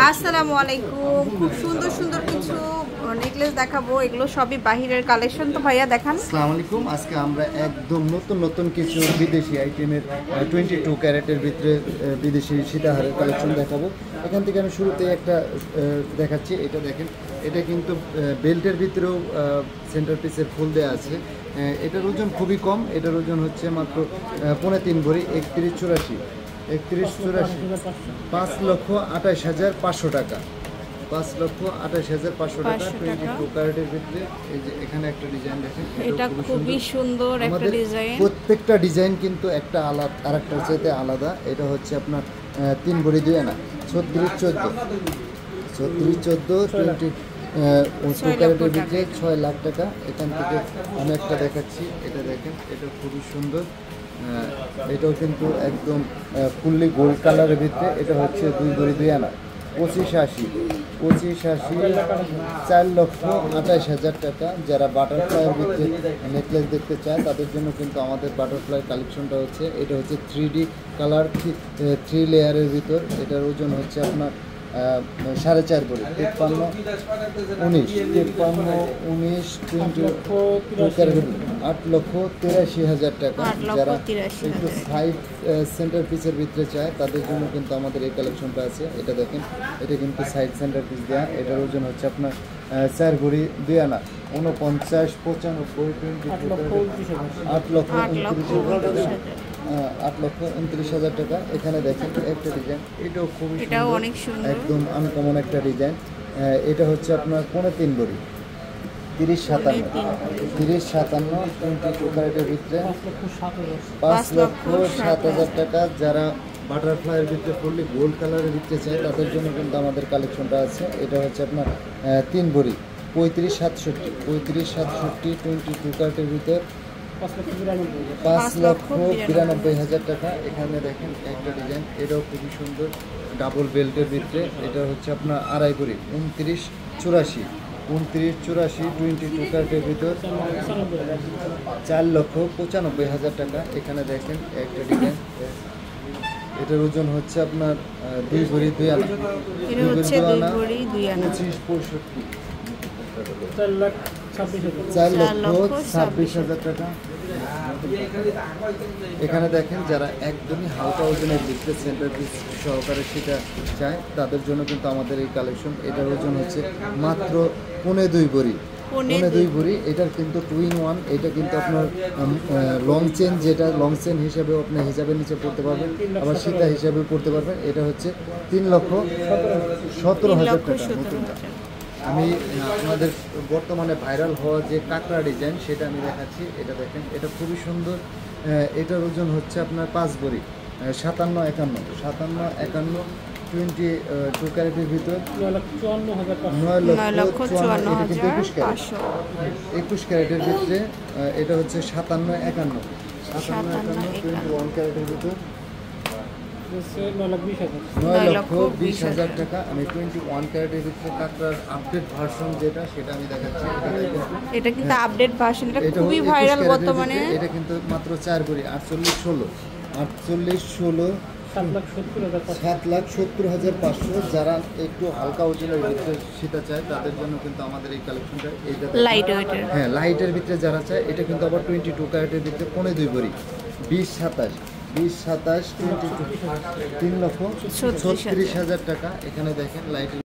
আসসালামু আলাইকুম। খুব সুন্দর সুন্দর কিছু নেকলেস দেখাবো, এগুলো সবই বাহিরের কালেকশন। তো ভাইয়া দেখান। আসসালামু আলাইকুম। আজকে আমরা একদম নতুন নতুন কিছু বিদেশি আইটেমের 22 ক্যারেটের ভিতরে বিদেশি সীতাহারের কালেকশন দেখাবো। এখান থেকে আমি শুরুতে একটা দেখাচ্ছি। এটা দেখেন, এটা কিন্তু বেল্টের ভিতরেও সেন্টার পিসের ফুল দেওয়া আছে। এটার ওজন খুবই কম, এটার ওজন হচ্ছে মাত্র 3.5 ভরি। 3184 5,28,500 টাকা। 5,28,500 টাকা 22 ক্যারেটের ভিতরে। এই যে এখানে একটা ডিজাইন দেখেন, এটা খুবই সুন্দর একটা ডিজাইন। প্রত্যেকটা ডিজাইন কিন্তু একটা আলাদা, আরেকটার চাইতে আলাদা। এটা হচ্ছে আপনার 3 ভরি 2 আনা 3614 ক্যারেটের ভিতরে 6 লাখ টাকা। এখান থেকে আমি একটা দেখাচ্ছি, এটা দেখেন, এটা খুবই সুন্দর। এটাও কিন্তু একদম ফুললি গোল্ড কালারের ভিতরে। এটা হচ্ছে 2 ভরি 2 আনা 2580 4,28,000 টাকা। যারা বাটারফ্লাইয়ের ভিতরে নেকলেস দেখতে চায় তাদের জন্য কিন্তু আমাদের বাটারফ্লাই কালেকশনটা হচ্ছে, এটা হচ্ছে 3D কালার 3 লেয়ারের ভিতর। এটার ওজন হচ্ছে আপনার 4.5 ভরি 53,19 8,83,000 টাকা। যারা একটু সাইড সেন্টার পিসের ভিতরে চায় তাদের জন্য কিন্তু আমাদের এই কালেকশনটা আছে। এটা দেখেন, এটা কিন্তু সাইড সেন্টার পিস দেওয়া। এটার ওজন হচ্ছে আপনার 4 ভরি 2 আনা 49, 95, 8,29,000 টাকা। এখানে দেখেন একটা ডিজাইন, এটাও খুবই সুন্দর, একদম আনকমন একটা ডিজাইন। এটা হচ্ছে আপনার 3.5 ভরি 30,57 22 ক্যারেটের ভিতরে 5,07,000 টাকা। যারা বাটারফ্লাইয়ের ভিতরে ফুললি গোল্ড কালারের ভিতরে চায় তাদের জন্য কিন্তু আমাদের কালেকশনটা আছে। এটা হচ্ছে আপনার 3 ভরি 35,67 22 ক্যারেটের ভিতর 5,92,000 টাকা। এখানে দেখেন একটা ডিজাইন, এটাও খুবই সুন্দর, ডাবল বেল্টের ভিতরে। এটা হচ্ছে আপনার 2.5 ভরি 29,84 22 ক্যারেটের ভিতর 4,95,000 টাকা। এখানে দেখেন একটা ডিজাইন, এটার ওজন হচ্ছে আপনার 2 ভরি 2 আনা 25,65 4,26,000 টাকা। এখানে দেখেন, যারা একদমই হালকা ওজনের ভিতরে সেন্টার পিস সহকারে সেটা চায় তাদের জন্য কিন্তু আমাদের এই কালেকশন। এটার ওজন হচ্ছে মাত্র 2.5 ভরি 2.5 ভরি। এটার কিন্তু 2 in 1। এটা কিন্তু আপনার লং চেন, যেটা লং চেন হিসাবেও আপনি হিসাবের নিচে পড়তে পারবেন, আবার সীতা হিসাবেও পড়তে পারবেন। এটা হচ্ছে 3,17,000 টাকা নতুনটা। আমি আপনাদের বর্তমানে ভাইরাল হওয়া যে কাঁকড়া ডিজাইন সেটা আমি দেখাচ্ছি। এটা দেখেন, এটা খুবই সুন্দর। এটার ওজন হচ্ছে আপনার 5 ভরি 57,51 22 ক্যারেটের ভিতর 9,54,000 ক্যারেটের ভিতরে। এটা হচ্ছে 57,51 21 ক্যারেটের ভিতর 9,20,000 টাকা। আমি 21 ক্যারেটের ভিতরে কাঁকড়ার আপডেট ভার্সন যেটা, সেটা আমি দেখাচ্ছি। এটা কিন্তু আপডেট ভার্সন, এটা খুবই ভাইরাল বর্তমানে। এটা কিন্তু মাত্র 4 ভরি 48,16 7,70,500। যারা একটু হালকা ওজনের ভিতরে সেটা চায় তাদের জন্য কিন্তু আমাদের এই কালেকশনটা, এইটা লাইট ওয়েটের, হ্যাঁ লাইটের ভিতরে যারা চায়। এটা কিন্তু আবার 22 ক্যারেটের ভিতরে 2.5 ভরি 20,27 22 3,36,000 টাকা। এখানে দেখেন লাইটের